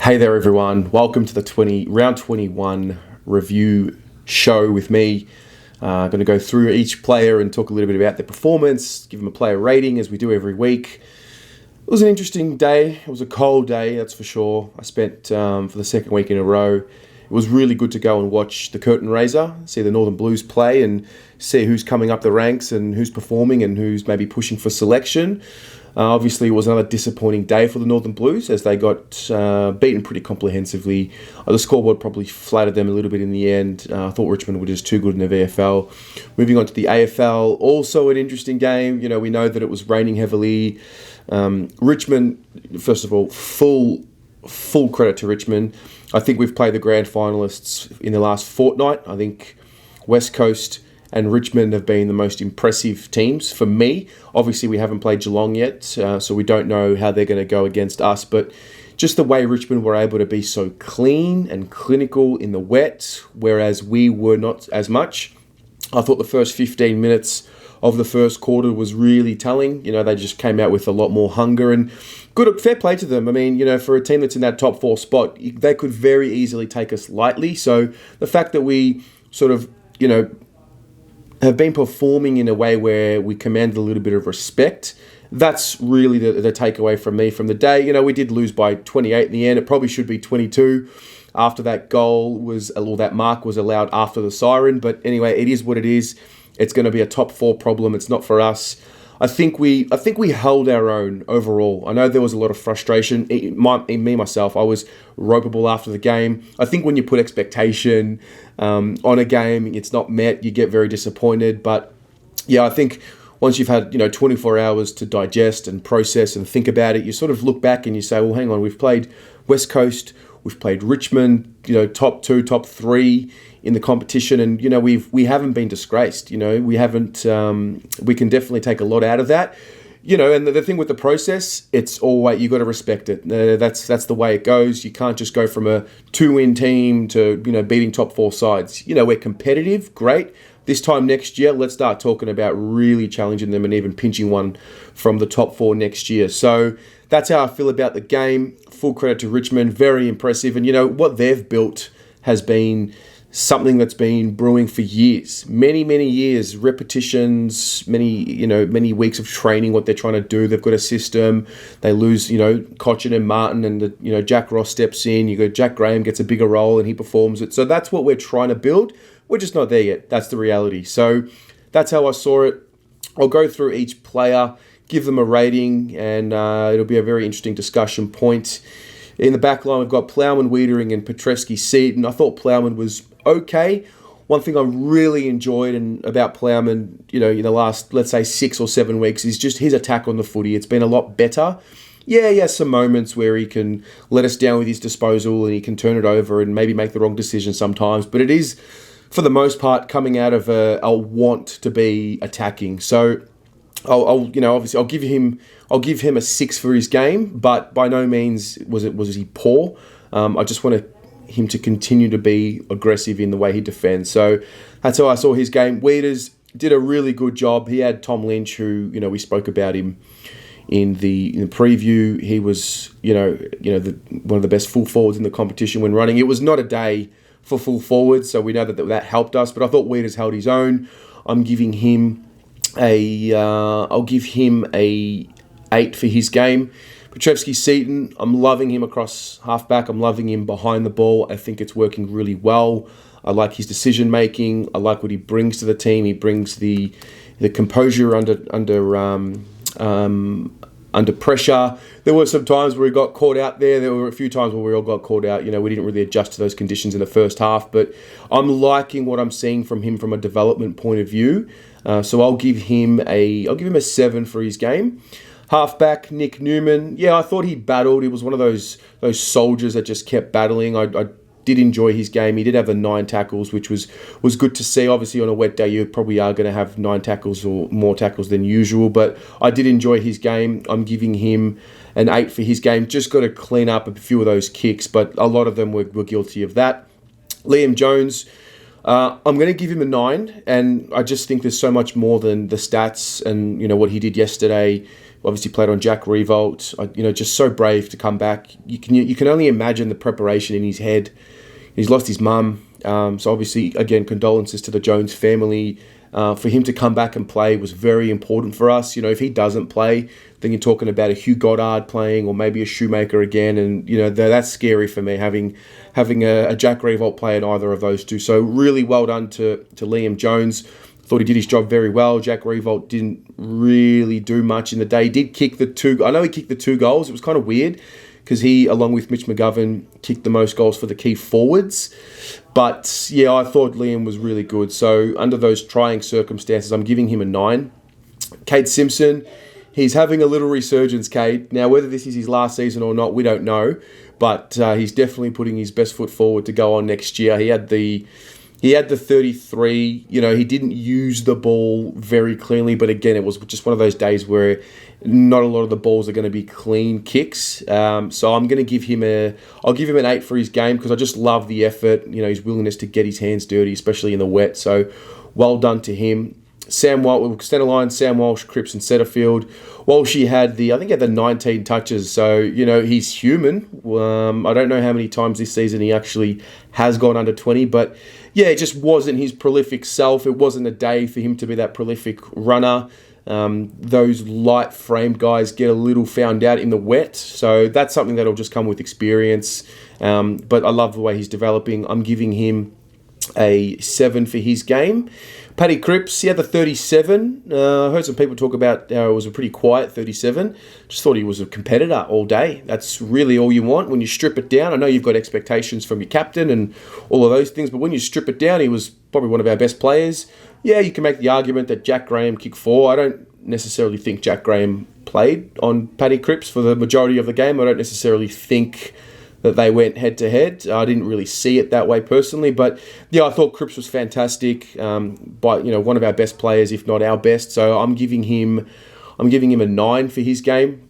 Hey there, everyone. Welcome to the round 21 review show with me. Going to go through each player and talk a little bit about their performance, give them a player rating as we do every week. It was an interesting day. It was a cold day, that's for sure. I spent for the second week in a row. It was really good to go and watch the curtain raiser, see the Northern Blues play and see who's coming up the ranks and who's performing and who's maybe pushing for selection. Obviously, it was another disappointing day for the Northern Blues as they got beaten pretty comprehensively. The scoreboard probably flattered them a little bit in the end. I thought Richmond were just too good in the VFL. Moving on to the AFL, also an interesting game. You know, we know that it was raining heavily. Richmond, first of all, full credit to Richmond. I think we've played the grand finalists in the last fortnight. I think West Coast and Richmond have been the most impressive teams for me. Obviously, we haven't played Geelong yet, so we don't know how they're going to go against us. But just the way Richmond were able to be so clean and clinical in the wet, whereas we were not as much. I thought the first 15 minutes of the first quarter was really telling. You know, they just came out with a lot more hunger and fair play to them. I mean, you know, for a team that's in that top four spot, they could very easily take us lightly. So the fact that we sort of, you know, have been performing in a way where we command a little bit of respect. That's really the takeaway from me from the day. You know, we did lose by 28 in the end. It probably should be 22 after that that mark was allowed after the siren. But anyway, it is what it is. It's going to be a top four problem. It's not for us. I think we held our own overall. I know there was a lot of frustration. Myself, I was ropeable after the game. I think when you put expectation on a game, it's not met, you get very disappointed. But yeah, I think once you've had 24 hours to digest and process and think about it, you sort of look back and you say, well, hang on, we've played West Coast, we've played Richmond, top 2, top 3 in the competition, and we haven't been disgraced. We haven't. We can definitely take a lot out of that. And the thing with the process, it's always, you got to respect it. That's the way it goes. You can't just go from a 2-win team to beating top 4 sides. We're competitive, great. This time next year, let's start talking about really challenging them and even pinching one from the top 4 next year. So that's how I feel about the game. Full credit to Richmond, very impressive. And what they've built has been something that's been brewing for years, many years, repetitions, many weeks of training, what they're trying to do. They've got a system. They lose, Cochin and Martin, and Jack Ross steps in. You go, Jack Graham gets a bigger role and he performs it. So that's what we're trying to build. We're just not there yet. That's the reality. So that's how I saw it. I'll go through each player, give them a rating, and it'll be a very interesting discussion point. In the back line, we've got Plowman, Wiedering, and Petreski-Seaton. I thought Plowman was okay. One thing I really enjoyed about Plowman, in the last, let's say, 6 or 7 weeks is just his attack on the footy. It's been a lot better. Yeah, he has some moments where he can let us down with his disposal and he can turn it over and maybe make the wrong decision sometimes. But it is, for the most part, coming out of a want to be attacking. So obviously I'll give him a 6 for his game, but by no means was he poor. I just want him to continue to be aggressive in the way he defends. So that's how I saw his game. Wieders did a really good job. He had Tom Lynch, who we spoke about him in the preview. He was one of the best full forwards in the competition when running. It was not a day for full forwards, so we know that helped us. But I thought Wieders held his own. I'm giving him I'll give him a 8 for his game. Petreski-Seaton, I'm loving him across halfback. I'm loving him behind the ball. I think it's working really well. I like his decision making. I like what he brings to the team. He brings the composure under pressure. There were some times where he got caught out there. There were a few times where we all got caught out. We didn't really adjust to those conditions in the first half. But I'm liking what I'm seeing from him from a development point of view. So I'll give him a 7 for his game. Halfback, Nick Numan. Yeah, I thought he battled. He was one of those soldiers that just kept battling. I did enjoy his game. He did have the 9 tackles, which was good to see. Obviously, on a wet day, you probably are going to have 9 tackles or more tackles than usual. But I did enjoy his game. I'm giving him an 8 for his game. Just got to clean up a few of those kicks, but a lot of them were guilty of that. Liam Jones. I'm going to give him a 9, and I just think there's so much more than the stats and, what he did yesterday. Obviously played on Jack Revolt, just so brave to come back. You can only imagine the preparation in his head. He's lost his mum, so obviously, again, condolences to the Jones family. For him to come back and play was very important for us. If he doesn't play, then you're talking about a Hugh Goddard playing or maybe a Shoemaker again, and that's scary for me, having a Jack Revolt play in either of those two. So really well done to Liam Jones. Thought he did his job very well. Jack Revolt didn't really do much in the day. He did kick the 2. I know he kicked the 2 goals. It was kind of weird because he, along with Mitch McGovern, kicked the most goals for the key forwards. But yeah, I thought Liam was really good. So under those trying circumstances, I'm giving him a 9. Cade Simpson, he's having a little resurgence, Cade. Now, whether this is his last season or not, we don't know. But he's definitely putting his best foot forward to go on next year. He had the 33. He didn't use the ball very cleanly, but again, it was just one of those days where not a lot of the balls are going to be clean kicks. So I'm going to give him I'll give him an 8 for his game because I just love the effort, his willingness to get his hands dirty, especially in the wet. So well done to him. Sam Walsh, centre line, Sam Walsh, Cripps and Setterfield. Walsh, he had the 19 touches. So, he's human. I don't know how many times this season he actually has gone under 20, but yeah, it just wasn't his prolific self. It wasn't a day for him to be that prolific runner. Those light-framed guys get a little found out in the wet, so that's something that'll just come with experience. But I love the way he's developing. I'm giving him a 7 for his game. Paddy Cripsy, he had the 37. I heard some people talk about how it was a pretty quiet 37. Just thought he was a competitor all day. That's really all you want when you strip it down. I know you've got expectations from your captain and all of those things, but when you strip it down, he was probably one of our best players. Yeah, you can make the argument that Jack Graham kicked 4. I don't necessarily think Jack Graham played on Paddy Cripps for the majority of the game. I don't necessarily think that they went head-to-head. I didn't really see it that way personally, but yeah, I thought Cripps was fantastic. But one of our best players, if not our best. So I'm giving him a 9 for his game.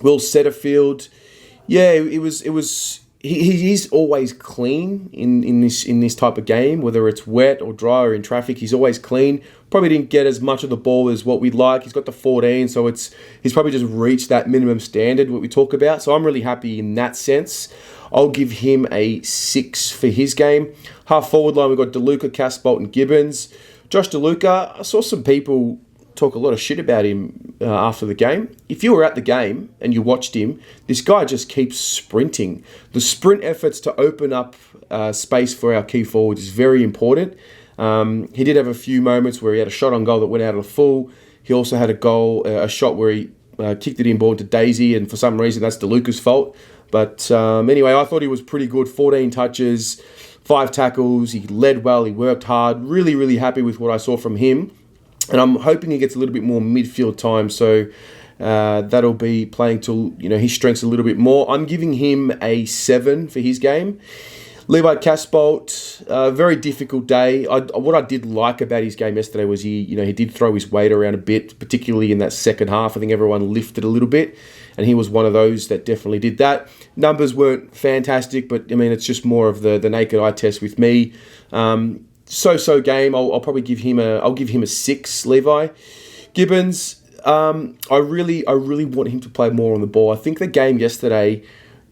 Will Setterfield, yeah, he's always clean in this type of game, whether it's wet or dry or in traffic. He's always clean. Probably didn't get as much of the ball as what we'd like. He's got the 14, so he's probably just reached that minimum standard, what we talk about. So I'm really happy in that sense. I'll give him a 6 for his game. Half forward line, we've got DeLuca, Casbolt and Gibbons. Josh DeLuca, I saw some people talk a lot of shit about him after the game. If you were at the game and you watched him, this guy just keeps sprinting. The sprint efforts to open up space for our key forwards is very important. He did have a few moments where he had a shot on goal that went out of the full. He also had a shot where he kicked it inboard to Daisy, and for some reason that's DeLuca's fault. But anyway, I thought he was pretty good. 14 touches, 5 tackles. He led well. He worked hard. Really, really happy with what I saw from him. And I'm hoping he gets a little bit more midfield time, so that'll be playing to his strengths a little bit more. I'm giving him a 7 for his game. Levi Casbolt, very difficult day. What I did like about his game yesterday was he did throw his weight around a bit, particularly in that second half. I think everyone lifted a little bit, and he was one of those that definitely did that. Numbers weren't fantastic, but it's just more of the naked eye test with me. So game. I'll probably give him a 6. Levi Gibbons. I really want him to play more on the ball. I think the game yesterday,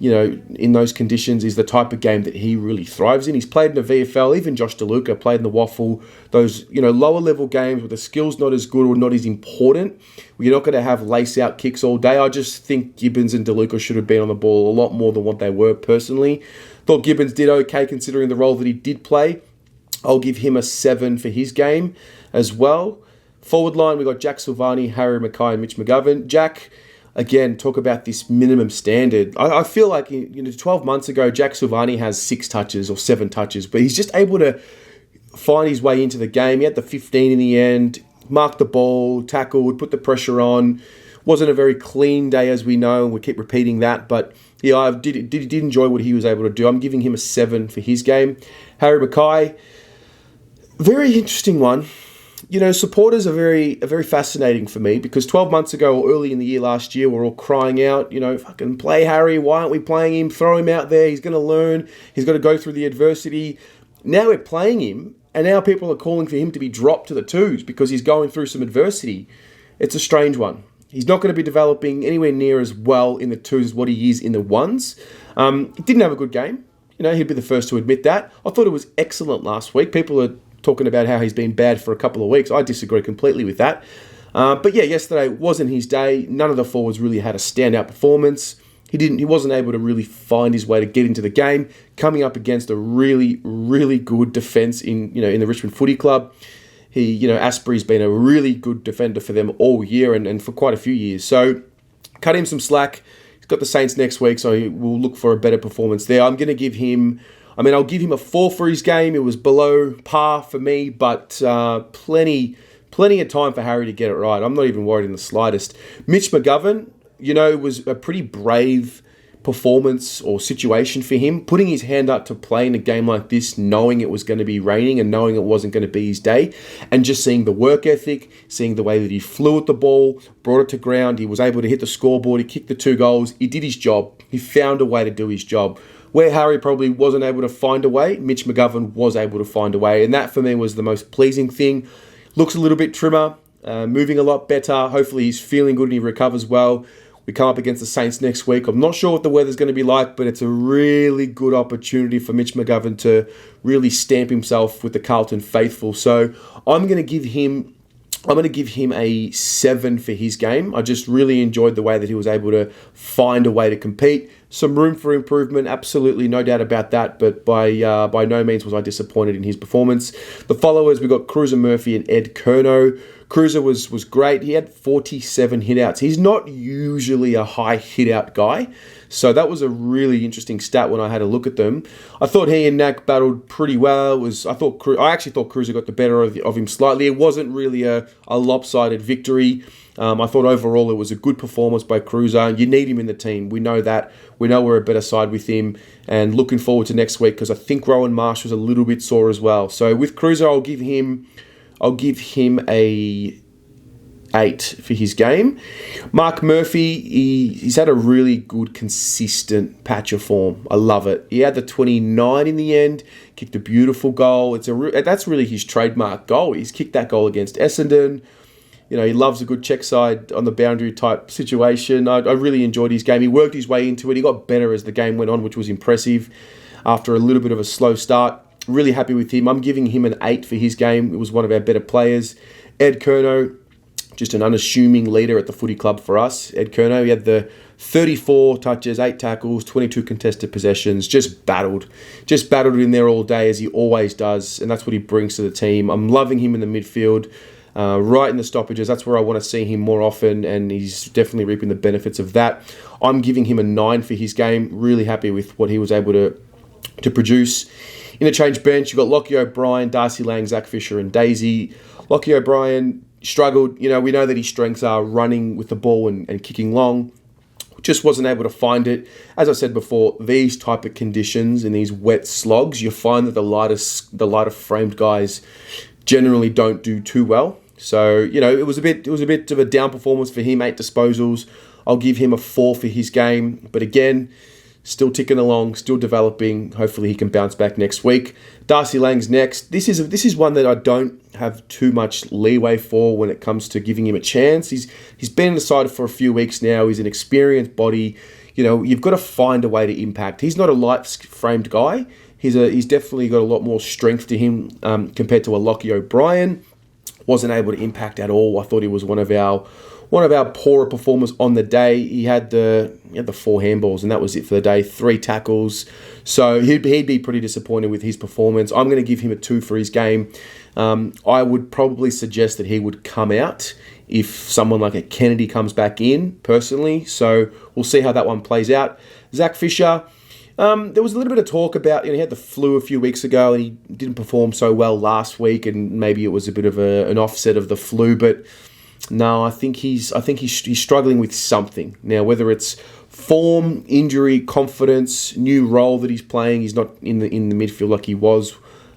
in those conditions, is the type of game that he really thrives in. He's played in the VFL. Even Josh DeLuca played in the Waffle. Those lower level games where the skill's not as good or not as important, where you're not going to have lace out kicks all day. I just think Gibbons and DeLuca should have been on the ball a lot more than what they were. Personally, thought Gibbons did okay considering the role that he did play. I'll give him a 7 for his game as well. Forward line, we've got Jack Silvani, Harry Mackay and Mitch McGovern. Jack, again, talk about this minimum standard. I feel like 12 months ago, Jack Silvani has 6 touches or 7 touches, but he's just able to find his way into the game. He had the 15 in the end, marked the ball, tackled, put the pressure on. Wasn't a very clean day, as we know, and we keep repeating that, but yeah, I did enjoy what he was able to do. I'm giving him a 7 for his game. Harry Mackay, very interesting one. Supporters are very fascinating for me because 12 months ago or early in the year last year, we're all crying out, fucking play Harry. Why aren't we playing him? Throw him out there. He's going to learn. He's got to go through the adversity. Now we're playing him and now people are calling for him to be dropped to the twos because he's going through some adversity. It's a strange one. He's not going to be developing anywhere near as well in the twos as what he is in the ones. He didn't have a good game. He'd be the first to admit that. I thought it was excellent last week. People are talking about how he's been bad for a couple of weeks. I disagree completely with that. But yeah, yesterday wasn't his day. None of the forwards really had a standout performance. He wasn't able to really find his way to get into the game, coming up against a really, really good defence in the Richmond Footy Club. Asprey's been a really good defender for them all year and for quite a few years. So cut him some slack. He's got the Saints next week, so we'll look for a better performance there. I'll give him a 4 for his game. It was below par for me, but plenty of time for Harry to get it right. I'm not even worried in the slightest. Mitch McGovern, it was a pretty brave performance or situation for him, putting his hand up to play in a game like this, knowing it was going to be raining and knowing it wasn't going to be his day, and just seeing the work ethic, seeing the way that he flew at the ball, brought it to ground, he was able to hit the scoreboard, he kicked the 2 goals, he did his job, he found a way to do his job. Where Harry probably wasn't able to find a way, Mitch McGovern was able to find a way, and that for me was the most pleasing thing. Looks a little bit trimmer, moving a lot better, hopefully he's feeling good and he recovers well. We come up against the Saints next week. I'm not sure what the weather's going to be like, but it's a really good opportunity for Mitch McGovern to really stamp himself with the Carlton faithful. So I'm going to give him a 7 for his game. I just really enjoyed the way that he was able to find a way to compete. Some room for improvement, absolutely, no doubt about that, but by no means was I disappointed in his performance. The followers, we've got Cruiser Murphy and Edie Curnow. Cruiser was great. He had 47 hit-outs. He's not usually a high hit-out guy, so that was a really interesting stat when I had a look at them. I thought he and Nak battled pretty well. I actually thought Cruiser got the better of him slightly. It wasn't really a lopsided victory. I thought overall it was a good performance by Cruiser. You need him in the team. We know that. We know we're a better side with him. And looking forward to next week because I think Rowan Marsh was a little bit sore as well. So with Cruiser, I'll give him a 8 for his game. Marc Murphy, he's had a really good, consistent patch of form. I love it. He had the 29 in the end, kicked a beautiful goal. That's really his trademark goal. He's kicked that goal against Essendon. He loves a good check side on the boundary type situation. I really enjoyed his game. He worked his way into it. He got better as the game went on, which was impressive after a little bit of a slow start. Really happy with him. I'm giving him an 8 for his game. It was one of our better players. Edie Curnow, just an unassuming leader at the footy club for us. Edie Curnow, he had the 34 touches, 8 tackles, 22 contested possessions, just battled in there all day as he always does, and that's what he brings to the team. I'm loving him in the midfield. Right in the stoppages, that's where I want to see him more often, and he's definitely reaping the benefits of that. I'm giving him a 9 for his game. Really happy with what he was able to produce. Interchange bench, you've got Lockie O'Brien, Darcy Lange, Zach Fisher, and Daisy. Lockie O'Brien struggled. We know that his strengths are running with the ball and kicking long. Just wasn't able to find it. As I said before, these type of conditions in these wet slogs, you find that the lighter framed guys generally don't do too well. So, it was a bit of a down performance for him, 8 disposals. I'll give him a 4 for his game. But again, still ticking along, still developing. Hopefully he can bounce back next week. Darcy Lange's next. This is one that I don't have too much leeway for when it comes to giving him a chance. He's been in the side for a few weeks now. He's an experienced body. You've got to find a way to impact. He's not a light-framed guy. He's definitely got a lot more strength to him compared to a Lockie O'Brien. Wasn't able to impact at all. I thought he was one of our poorer performers on the day. He had the 4 handballs, and that was it for the day. 3 tackles. So he'd be pretty disappointed with his performance. I'm going to give him a 2 for his game. I would probably suggest that he would come out if someone like a Kennedy comes back in, personally. So we'll see how that one plays out. Zach Fisher, there was a little bit of talk about, he had the flu a few weeks ago and he didn't perform so well last week, and maybe it was a bit of an offset of the flu, but no, I think he's struggling with something. Now, whether it's form, injury, confidence, new role that he's playing, he's not in the midfield like he was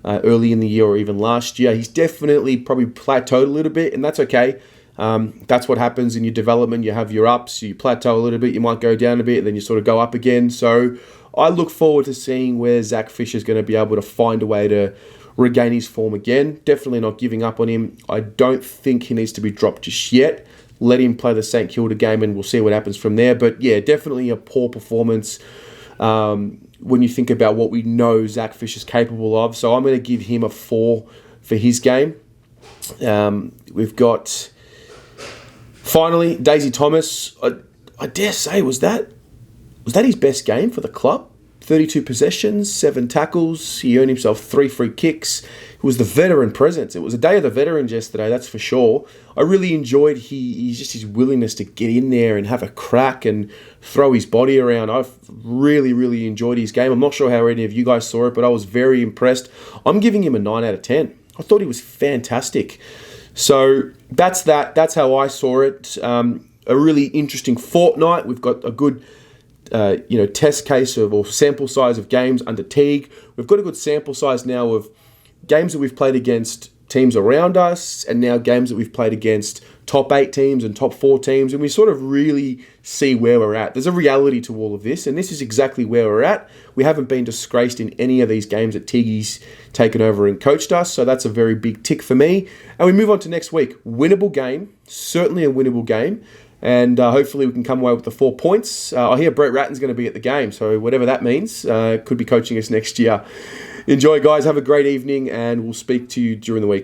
early in the year or even last year. He's definitely probably plateaued a little bit, and that's okay. That's what happens in your development. You have your ups, you plateau a little bit, you might go down a bit, and then you sort of go up again. So I look forward to seeing where Zach Fisher's going to be able to find a way to regain his form again. Definitely not giving up on him. I don't think he needs to be dropped just yet. Let him play the St Kilda game and we'll see what happens from there. But yeah, definitely a poor performance when you think about what we know Zach Fisher's capable of. So I'm going to give him a 4 for his game. We've got, finally, Daisy Thomas. I dare say, was that his best game for the club? 32 possessions, 7 tackles. He earned himself 3 free kicks. It was the veteran presence. It was a day of the veterans yesterday, that's for sure. I really enjoyed his willingness to get in there and have a crack and throw his body around. I've really, really enjoyed his game. I'm not sure how any of you guys saw it, but I was very impressed. I'm giving him a 9 out of 10. I thought he was fantastic. So that's that. That's how I saw it. A really interesting fortnight. We've got a good test case or sample size of games under Teague. We've got a good sample size now of games that we've played against teams around us and now games that we've played against top 8 teams and top 4 teams, and we sort of really see where we're at. There's a reality to all of this, and this is exactly where we're at. We haven't been disgraced in any of these games that Teague's taken over and coached us, so that's a very big tick for me. And we move on to next week. Winnable game, certainly a winnable game. And hopefully we can come away with the 4 points. I hear Brett Ratton's going to be at the game, so whatever that means, could be coaching us next year. Enjoy, guys. Have a great evening, and we'll speak to you during the week.